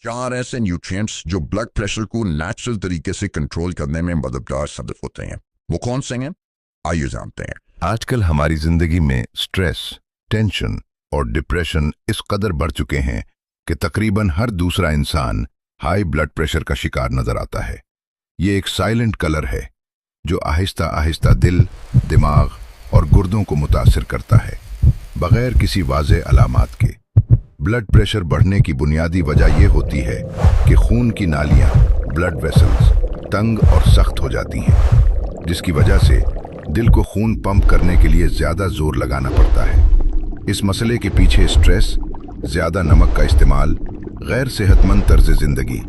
4 ऐसे न्यूट्रिएंट्स जो blood pressure को नेचुरल तरीके से कंट्रोल करने में मददगार साबित होते हैं। वो कौन से हैं? आइए जानते हैं। आजकल हमारी जिंदगी में स्ट्रेस, टेंशन और डिप्रेशन इस कदर बढ़ चुके हैं कि तकरीबन हर दूसरा इंसान हाई ब्लड प्रेशर का शिकार नजर आता है। ये एक साइलेंट कलर है जो आहिस्ता आहिस्ता दिल, दिमाग और गुर्दों को मुतासिर करता है बगैर किसी वाज़ेह अलामात के। ब्लड प्रेशर बढ़ने की बुनियादी वजह यह होती है कि खून की नालियां, ब्लड वेसल्स तंग और सख्त हो जाती हैं, जिसकी वजह से दिल को खून पंप करने के लिए ज़्यादा जोर लगाना पड़ता है। इस मसले के पीछे स्ट्रेस, ज़्यादा नमक का इस्तेमाल, गैर सेहतमंद तर्ज ज़िंदगी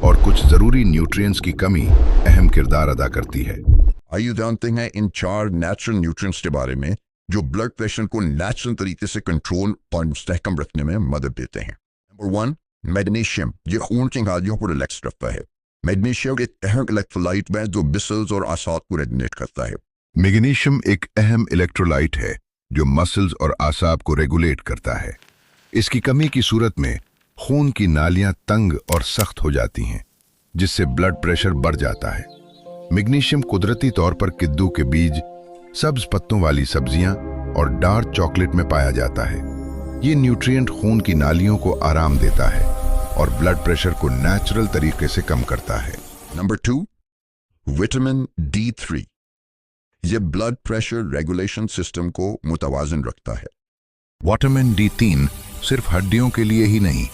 और कुछ ज़रूरी न्यूट्रिएंट्स की कमी अहम किरदार अदा करती है। आइए जानते हैं इन 4 नेचुरल न्यूट्रिएंट्स के बारे में जो ब्लड प्रेशर को नेचुरल तरीके से कंट्रोल और मुस्तहकम रखने में मदद देते हैं। Number 1, magnesium. ये खून की नालियों को रिलैक्स रखता है। मैग्नीशियम एक अहम इलेक्ट्रोलाइट है जो मसल्स और आसाद को रेगुलेट करता है। मैग्नीशियम एक अहम इलेक्ट्रोलाइट है जो मसल्स और आसाब को रेगुलेट करता है। इसकी कमी की सूरत में खून की नालियां तंग और सख्त हो जाती हैं, जिससे ब्लड प्रेशर बढ़ जाता है। मैग्नीशियम कुदरती तौर पर कद्दू के बीज, सब्ज पत्तों वाली सब्जियां और डार्क चॉकलेट में पाया जाता है। ये न्यूट्रिएंट खून की नालियों को आराम देता है और ब्लड प्रेशर को नेचुरल तरीके से कम करता है। Number 2, vitamin D3। ये ब्लड प्रेशर रेगुलेशन सिस्टम को मुतवाजन रखता है। विटामिन D3 सिर्फ हड्डियों के लिए ही नहीं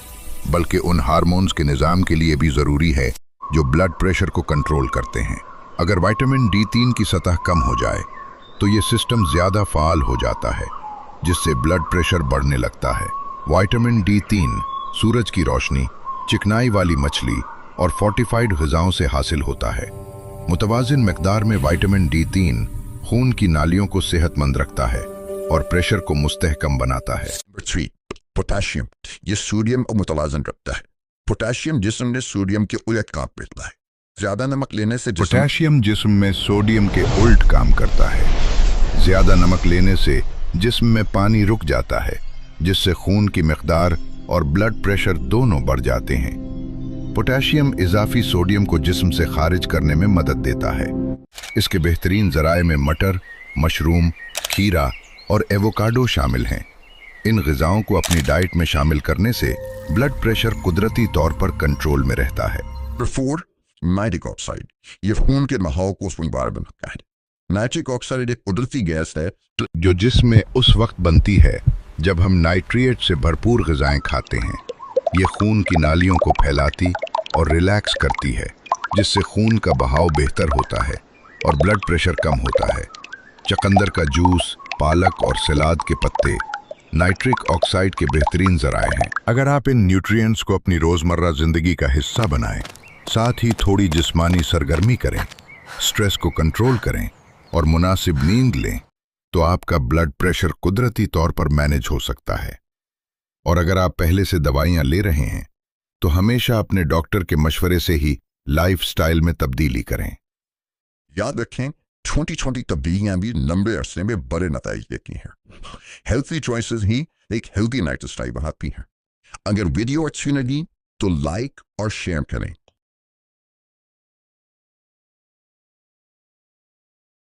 बल्कि उन हार्मोन्स के निज़ाम के लिए भी ज़रूरी है जो ब्लड प्रेशर को कंट्रोल करते हैं। अगर विटामिन D3 की सतह कम हो जाए तो ये सिस्टम ज़्यादा फ़ाल हो जाता है, जिससे ब्लड प्रेशर बढ़ने लगता है। विटामिन D3 सूरज की रोशनी, चिकनाई वाली मछली और फोर्टिफाइड ग़िज़ाओं से हासिल होता है। मुतवाज़िन मकदार में विटामिन D3 खून की नालियों को सेहतमंद रखता है और प्रेशर को मुस्तहकम बनाता है। Number 3, potassium. ये सोडियम को मुतवाजन रखता है। पोटेशियम जिस्म में सोडियम के उलट काम करता है। ज्यादा नमक लेने से पोटेशियम जिस्म में सोडियम के उल्ट काम करता है। ज्यादा नमक लेने से जिस्म में पानी रुक जाता है, जिससे खून की मकदार और ब्लड प्रेशर दोनों बढ़ जाते हैं। पोटेशियम इजाफी सोडियम को जिस्म से खारिज करने में मदद देता है। इसके बेहतरीन ज़राए में मटर, मशरूम, खीरा और एवोकाडो शामिल हैं। इन ग़िज़ाओं को अपनी डाइट में शामिल करने से ब्लड प्रेशर कुदरती तौर पर कंट्रोल में रहता है। Number 4, nitric oxide. ये खून के बहाव को खुशबूदार बनाता है। नाइट्रिक ऑक्साइड एक कुदरती गैस है जो जिस्म में उस वक्त बनती है जब हम नाइट्रिएट से भरपूर ग़िज़ाएं खाते हैं। ये खून की नालियों को फैलाती और रिलैक्स करती है, जिससे खून का बहाव बेहतर होता है और ब्लड प्रेशर कम होता है। चकंदर का जूस, पालक और सलाद के पत्ते नाइट्रिक ऑक्साइड के बेहतरीन ज़राए हैं। अगर आप इन न्यूट्रिएंट्स को अपनी रोज़मर्रा ज़िंदगी का हिस्सा बनाएं, साथ ही थोड़ी जिस्मानी सरगर्मी करें, स्ट्रेस को कंट्रोल करें और मुनासिब नींद लें, तो आपका ब्लड प्रेशर कुदरती तौर पर मैनेज हो सकता है। और अगर आप पहले से दवाइयाँ ले रहे हैं तो हमेशा अपने डॉक्टर के मशवरे से ही लाइफस्टाइल में तब्दीली करें। याद रखें, 2020 तब्दीलियां भी लंबे अरसे में बड़े नतीजे देती हैं। हेल्थी चॉइसेस ही एक हेल्थी लाइफस्टाइल बनाती हैं। अगर वीडियो अच्छी लगी तो लाइक और शेयर करें।